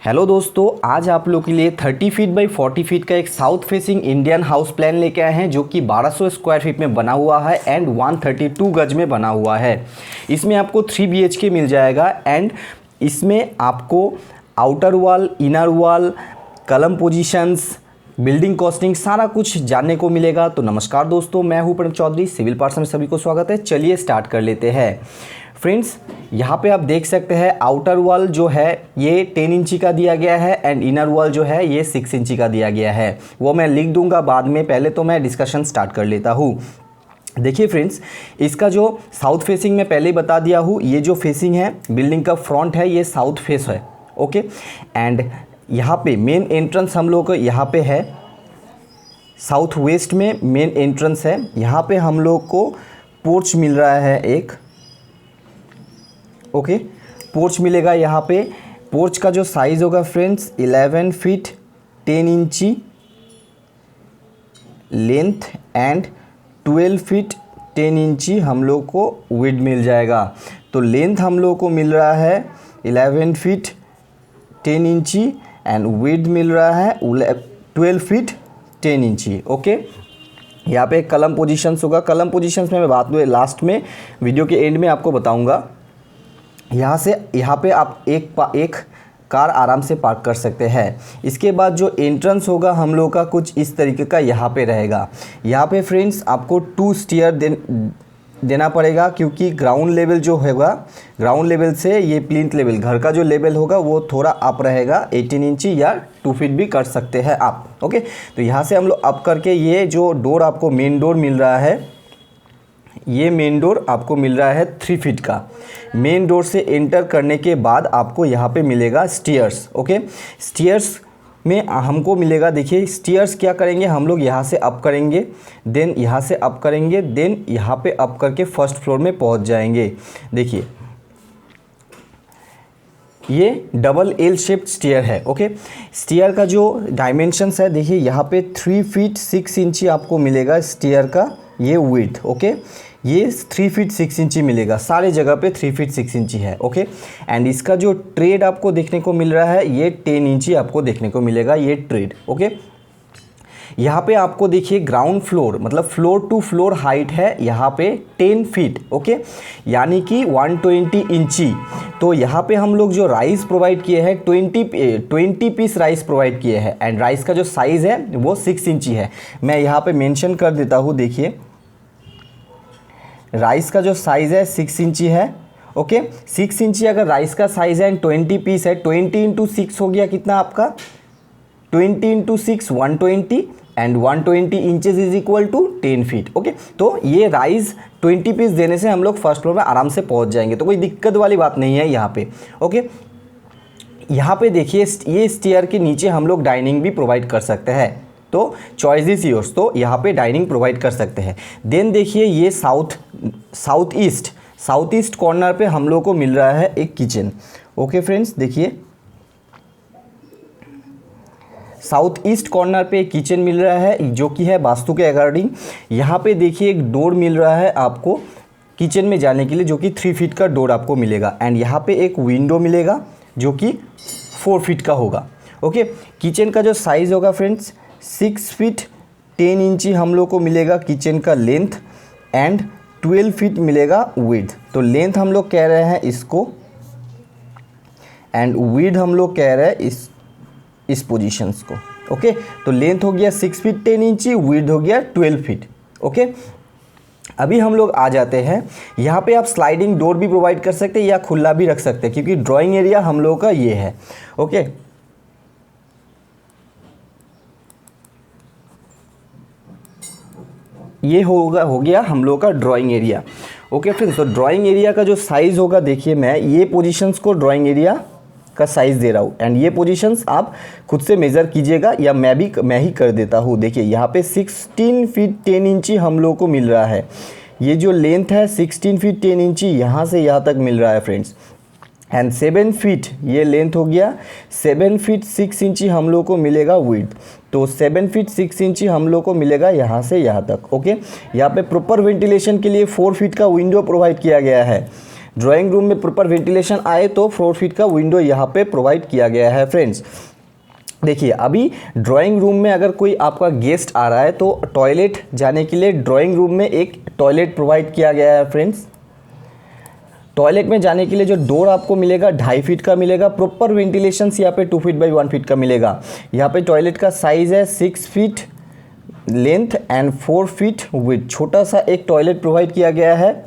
Hello दोस्तों, आज आप लोग के लिए 30 फीट बाई 40 फीट का एक south facing Indian house plan लेके आए हैं जो कि 1200 स्क्वायर फीट में बना हुआ है एंड 132 गज में बना हुआ है। इसमें आपको 3 BHK मिल जाएगा एंड इसमें आपको आउटर वॉल, इनर वॉल, कलम पोजीशंस, बिल्डिंग कॉस्टिंग सारा कुछ जानने को मिलेगा। तो नमस्कार दोस्तों, मैं हूं प्रणव चौधरी, सिविल पार्ट्स में सभी को स्वागत है। चलिए स्टार्ट कर लेते हैं। फ्रेंड्स, यहाँ पे आप देख सकते हैं आउटर वॉल जो है ये 10 इंची का दिया गया है एंड इनर वॉल जो है ये 6 इंची का दिया गया है। वो मैं लिख दूंगा बाद में, पहले तो मैं डिस्कशन स्टार्ट कर लेता हूँ। देखिए फ्रेंड्स, इसका जो साउथ फेसिंग में पहले ही बता दिया हूँ, ये जो फेसिंग है बिल्डिंग का फ्रंट है ये साउथ फेस है। ओके, एंड यहाँ पे मेन एंट्रेंस हम लोग को यहाँ पे है, साउथ वेस्ट में मेन एंट्रेंस है। यहाँ पे हम लोग को पोर्च मिल रहा है एक। ओके, पोर्च मिलेगा यहाँ पे। पोर्च का जो साइज़ होगा फ्रेंड्स 11 फीट 10 इंची लेंथ एंड 12 फीट 10 इंची हम लोग को विड्थ मिल जाएगा। तो लेंथ हम लोग को मिल रहा है 11 फीट 10 इंची एंड विड्थ मिल रहा है 12 फीट 10 इंची। ओके, यहाँ पे कलम पोजीशंस होगा। कलम पोजीशंस में मैं बात लास्ट में वीडियो के एंड में आपको बताऊंगा। यहाँ से यहाँ पे आप एक कार आराम से पार्क कर सकते हैं। इसके बाद जो एंट्रेंस होगा हम लोग का कुछ इस तरीके का यहाँ पे रहेगा। यहाँ पे फ्रेंड्स आपको 2 स्टेयर देना पड़ेगा, क्योंकि ग्राउंड लेवल जो होगा, ग्राउंड लेवल से ये प्लिंथ लेवल घर का जो लेवल होगा वो थोड़ा अप रहेगा, 18 इंची या 2 फीट भी कर सकते हैं आप। ओके, तो यहाँ से हम लोग अप करके ये जो डोर आपको मेन डोर मिल रहा है, ये मेन डोर आपको मिल रहा है 3 फीट का। मेन डोर से एंटर करने के बाद आपको यहाँ पे मिलेगा स्टेयर्स। ओके, स्टेयर्स में हमको मिलेगा, देखिए स्टेयर्स क्या करेंगे हम लोग, यहाँ से अप करेंगे, देन यहाँ से अप करेंगे, देन यहाँ पे अप करके फर्स्ट फ्लोर में पहुँच जाएंगे। देखिए ये डबल एल शेप्ड स्टेयर है। ओके, स्टेयर का जो डायमेंशंस है देखिए यहाँ पे 3 फीट 6 इंची आपको मिलेगा स्टेयर का ये विड्थ। ओके, ये 3 फीट 6 इंची मिलेगा, सारे जगह पे 3 फीट 6 इंची है। ओके, एंड इसका जो ट्रेड आपको देखने को मिल रहा है ये 10 इंची आपको देखने को मिलेगा ये ट्रेड। ओके, यहाँ पे आपको देखिए ग्राउंड फ्लोर मतलब फ्लोर टू फ्लोर हाइट है यहाँ पे 10 फीट। ओके, यानी कि 120 इंची। तो यहाँ पे हम लोग जो राइस प्रोवाइड किए हैं 20 पीस राइस प्रोवाइड किए हैं एंड राइस का जो साइज़ है वो 6 इंची है। मैं यहाँ पे मेंशन कर देता हूँ, देखिए राइस का जो साइज़ है 6 इंची है। ओके, 6 इंची अगर राइस का साइज़ है एंड 20 पीस है, 20 इंटू 6 हो गया कितना आपका, 20 into 6 120 and 120 inches is equal to 10 feet. Okay, तो ये राइस 20 पीस देने से हम लोग फर्स्ट फ्लोर में आराम से पहुंच जाएंगे, तो कोई दिक्कत वाली बात नहीं है यहाँ पे। ओके, यहाँ पे देखिए ये स्टेयर के नीचे हम लोग डाइनिंग भी प्रोवाइड कर सकते हैं, तो चॉइस इज योर्स। तो यहाँ पे डाइनिंग प्रोवाइड कर सकते हैं। देन देखिए ये साउथ ईस्ट कॉर्नर पे हम लोग को मिल रहा है एक किचन। ओके फ्रेंड्स, देखिए साउथ ईस्ट कॉर्नर पे एक किचन मिल रहा है जो कि है वास्तु के अकॉर्डिंग। यहाँ पे देखिए एक डोर मिल रहा है आपको किचन में जाने के लिए, जो कि 3 फीट का डोर आपको मिलेगा एंड यहाँ पे एक विंडो मिलेगा जो कि 4 फीट का होगा। ओके, किचन का जो साइज़ होगा फ्रेंड्स 6 फीट 10 इंची हम लोग को मिलेगा किचन का लेंथ एंड 12 फीट मिलेगा विड्थ। तो लेंथ हम लोग कह रहे हैं इसको एंड विड्थ हम लोग कह रहे हैं इस पोजीशंस को। ओके, तो लेंथ हो गया 6 फीट 10 इंची, विड्थ हो गया 12 फीट। ओके, अभी हम लोग आ जाते हैं, यहाँ पे आप स्लाइडिंग डोर भी प्रोवाइड कर सकते हैं या खुला भी रख सकते हैं, क्योंकि ड्राइंग एरिया हम लोग का ये है। ओके, ये हो गया हम लोग का ड्राइंग एरिया। ओके फ्रेंड्स, तो ड्राइंग एरिया का जो साइज़ होगा, देखिए मैं ये पोजीशंस को ड्राइंग एरिया का साइज़ दे रहा हूँ एंड ये पोजीशंस आप खुद से मेज़र कीजिएगा या मैं ही कर देता हूँ। देखिए यहाँ पे 16 फीट 10 इंची हम लोग को मिल रहा है। ये जो लेंथ है 16 फीट 10 इंची यहाँ से यहाँ तक मिल रहा है फ्रेंड्स एंड 7 फीट ये लेंथ हो गया, 7 फीट 6 इंची हम लोग को मिलेगा विड्थ। तो 7 फीट 6 इंची हम लोग को मिलेगा यहाँ से यहाँ तक। ओके, यहाँ पे प्रॉपर वेंटिलेशन के लिए 4 फीट का विंडो प्रोवाइड किया गया है। ड्राइंग रूम में प्रॉपर वेंटिलेशन आए तो 4 फीट का विंडो यहाँ पे प्रोवाइड किया गया है फ्रेंड्स। देखिए अभी ड्राइंग रूम में अगर कोई आपका गेस्ट आ रहा है तो टॉयलेट जाने के लिए ड्राइंग रूम में एक टॉयलेट प्रोवाइड किया गया है फ्रेंड्स। टॉयलेट में जाने के लिए जो डोर आपको मिलेगा 2.5 फीट का मिलेगा। प्रॉपर वेंटिलेशन यहाँ पे 2 फीट बाई 1 फीट का मिलेगा। यहाँ पे टॉयलेट का साइज़ है 6 feet length and 4 feet width. छोटा सा एक टॉयलेट प्रोवाइड किया गया है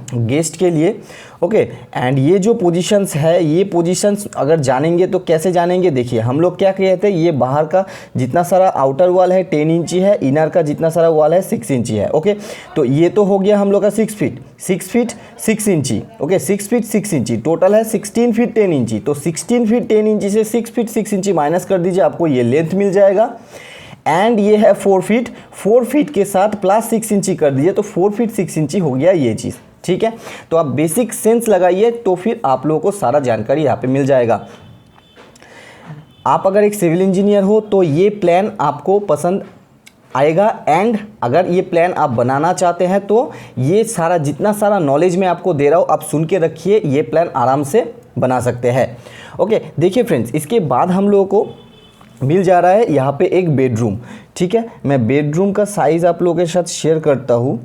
गेस्ट के लिए। ओके एंड ये जो पोजीशंस है, ये पोजीशंस अगर जानेंगे तो कैसे जानेंगे, देखिए हम लोग क्या कहते हैं, ये बाहर का जितना सारा आउटर वॉल है 10 इंची है, इनर का जितना सारा वॉल है 6 इंची है। ओके तो ये तो हो गया हम लोग का 6 फीट 6 इंची। ओके 6 फीट 6 इंची टोटल है 16 फीट 10 इंची। तो 16 फीट 10 इंची से 6 फीट 6 इंची माइनस कर दीजिए, आपको ये लेंथ मिल जाएगा। एंड ये है 4 फीट के साथ प्लस 6 इंची कर दीजिए तो 4 फीट 6 इंची हो गया ये चीज़। ठीक है, तो आप बेसिक सेंस लगाइए तो फिर आप लोगों को सारा जानकारी यहाँ पे मिल जाएगा। आप अगर एक सिविल इंजीनियर हो तो ये प्लान आपको पसंद आएगा। एंड अगर ये प्लान आप बनाना चाहते हैं तो ये सारा जितना सारा नॉलेज मैं आपको दे रहा हूँ आप सुन के रखिए, ये प्लान आराम से बना सकते हैं। ओके देखिए फ्रेंड्स, इसके बाद हम लोगों को मिल जा रहा है यहाँ पे एक बेडरूम। ठीक है, मैं बेडरूम का साइज़ आप लोगों के साथ शेयर करता हूँ।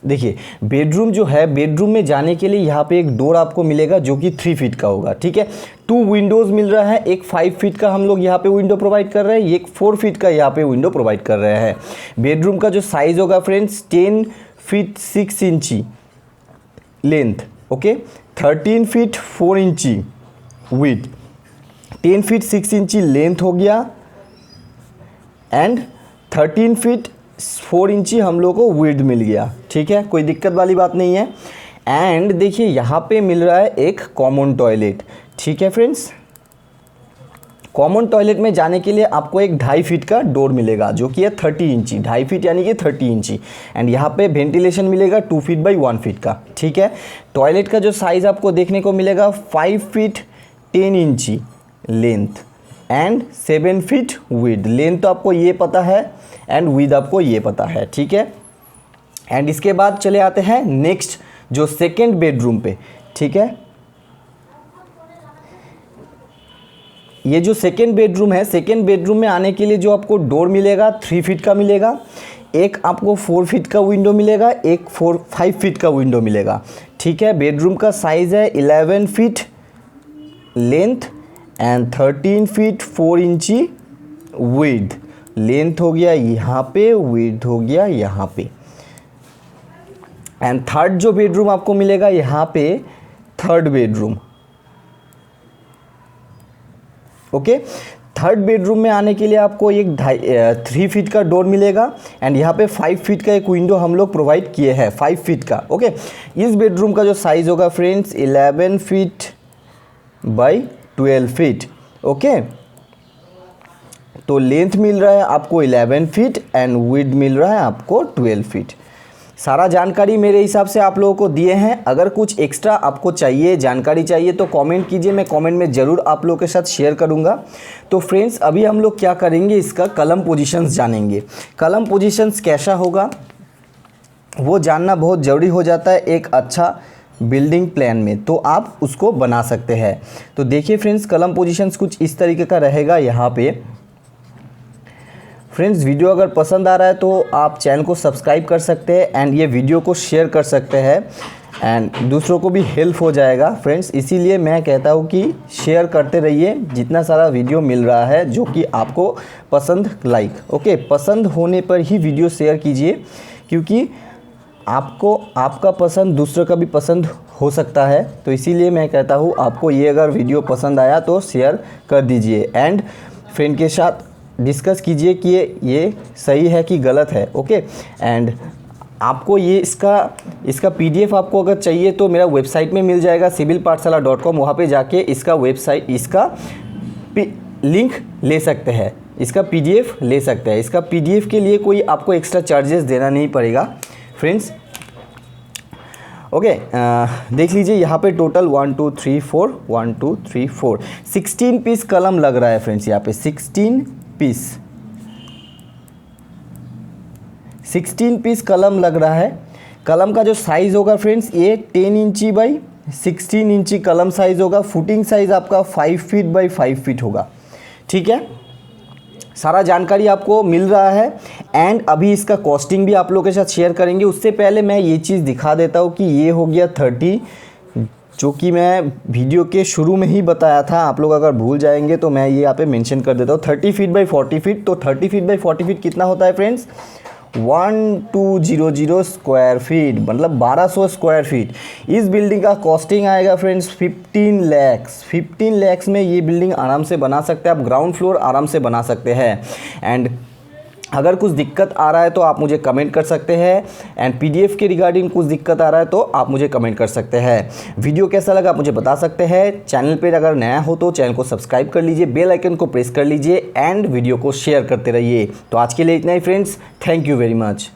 देखिए बेडरूम जो है, बेडरूम में जाने के लिए यहाँ पे एक डोर आपको मिलेगा जो कि 3 फीट का होगा। ठीक है, 2 विंडोज़ मिल रहा है, एक 5 फीट का हम लोग यहाँ पे विंडो प्रोवाइड कर रहे हैं, एक 4 फीट का यहाँ पे विंडो प्रोवाइड कर रहे हैं। बेडरूम का जो साइज़ होगा फ्रेंड्स 10 फीट 6 इंची लेंथ। ओके 13 फीट 4 इंची विड्थ, 10 फीट 6 इंची लेंथ हो गया एंड 13 फीट 4 इंची हम लोग को विड्थ मिल गया। ठीक है, कोई दिक्कत वाली बात नहीं है। एंड देखिए यहाँ पे मिल रहा है एक कॉमन टॉयलेट। ठीक है फ्रेंड्स, कॉमन टॉयलेट में जाने के लिए आपको एक 2.5 फीट का डोर मिलेगा जो कि है 30 इंची, 2.5 फीट यानी कि 30 इंची। एंड यहाँ पे वेंटिलेशन मिलेगा 2 फीट बाई 1 फीट का। ठीक है, टॉयलेट का जो साइज़ आपको देखने को मिलेगा 5 फीट 10 इंची length and 7 feet width. Length तो आपको ये पता है एंड विड्थ आपको ये पता है। ठीक है, एंड इसके बाद चले आते हैं नेक्स्ट जो सेकेंड बेडरूम पे। ठीक है, ये जो सेकेंड बेडरूम है, सेकेंड बेडरूम में आने के लिए जो आपको डोर मिलेगा 3 फीट का मिलेगा, एक आपको 4 फीट का विंडो मिलेगा, एक 5 फीट का विंडो मिलेगा। ठीक है, बेडरूम का साइज़ है 11 फीट लेंथ एंड 13 फीट 4 इंची विड्थ। लेंथ हो गया यहाँ पे, विड्थ हो गया यहाँ पे। एंड थर्ड जो बेडरूम आपको मिलेगा यहाँ पे, third bedroom. Okay, third bedroom में आने के लिए आपको एक 3 फीट का डोर मिलेगा एंड यहाँ पे 5 फीट का एक विंडो हम लोग प्रोवाइड किए हैं, 5 फीट का। ओके, इस बेडरूम का जो साइज़ होगा friends 11 feet by 12 feet. Okay, तो लेंथ मिल रहा है आपको 11 फीट एंड विड्थ मिल रहा है आपको 12 फीट। सारा जानकारी मेरे हिसाब से आप लोगों को दिए हैं। अगर कुछ एक्स्ट्रा आपको चाहिए, जानकारी चाहिए तो कमेंट कीजिए, मैं कमेंट में ज़रूर आप लोगों के साथ शेयर करूंगा। तो फ्रेंड्स अभी हम लोग क्या करेंगे, इसका कलम पोजीशंस जानेंगे। कलम पोजीशंस कैसा होगा वो जानना बहुत ज़रूरी हो जाता है एक अच्छा बिल्डिंग प्लान में, तो आप उसको बना सकते हैं। तो देखिए फ्रेंड्स, कलम पोजीशंस कुछ इस तरीके का रहेगा यहाँ पे। फ्रेंड्स वीडियो अगर पसंद आ रहा है तो आप चैनल को सब्सक्राइब कर सकते हैं एंड ये वीडियो को शेयर कर सकते हैं एंड दूसरों को भी हेल्प हो जाएगा फ्रेंड्स। इसीलिए मैं कहता हूँ कि शेयर करते रहिए जितना सारा वीडियो मिल रहा है जो कि आपको पसंद ओके, पसंद होने पर ही वीडियो शेयर कीजिए, क्योंकि आपको आपका पसंद दूसरों का भी पसंद हो सकता है। तो इसीलिए मैं कहता हूँ आपको ये अगर वीडियो पसंद आया तो शेयर कर दीजिए एंड फ्रेंड के साथ डिस्कस कीजिए कि ये सही है कि गलत है। ओके, एंड आपको ये इसका PDF आपको अगर चाहिए तो मेरा वेबसाइट में मिल जाएगा civilpathshala.com। वहाँ पे जाके इसका लिंक ले सकते हैं, इसका PDF ले सकते हैं। इसका PDF के लिए कोई आपको एक्स्ट्रा चार्जेस देना नहीं पड़ेगा फ्रेंड्स। ओके, देख लीजिए यहाँ पे टोटल 1 2 3 4 16 पीस कलम लग रहा है फ्रेंड्स। यहाँ पे 16 पीस कलम लग रहा है। कलम का जो साइज़ होगा फ्रेंड्स ये 10 इंची बाई 16 इंची कलम साइज़ होगा। फुटिंग साइज़ आपका 5 फीट बाई 5 फीट होगा। ठीक है, सारा जानकारी आपको मिल रहा है। एंड अभी इसका कॉस्टिंग भी आप लोगों के साथ शेयर करेंगे। उससे पहले मैं ये चीज़ दिखा देता हूँ कि ये हो गया 30, जो कि मैं वीडियो के शुरू में ही बताया था। आप लोग अगर भूल जाएंगे तो मैं ये यहाँ पे मेंशन कर देता हूँ। 30 फीट बाई 40 फीट। तो 30 फीट बाई 40 फीट कितना होता है फ्रेंड्स? 1200 स्क्वायर फीट, मतलब 1200 स्क्वायर फीट। इस बिल्डिंग का कॉस्टिंग आएगा फ्रेंड्स 15 लैक्स। 15 लैक्स में ये बिल्डिंग आराम से बना सकते हैं आप, ग्राउंड फ्लोर आराम से बना सकते हैं। एंड अगर कुछ दिक्कत आ रहा है तो आप मुझे कमेंट कर सकते हैं। एंड पीडीएफ के रिगार्डिंग कुछ दिक्कत आ रहा है तो आप मुझे कमेंट कर सकते हैं। वीडियो कैसा लगा आप मुझे बता सकते हैं। चैनल पर अगर नया हो तो चैनल को सब्सक्राइब कर लीजिए, बेल आइकन को प्रेस कर लीजिए एंड वीडियो को शेयर करते रहिए। तो आज के लिए इतना ही friends, thank you very much.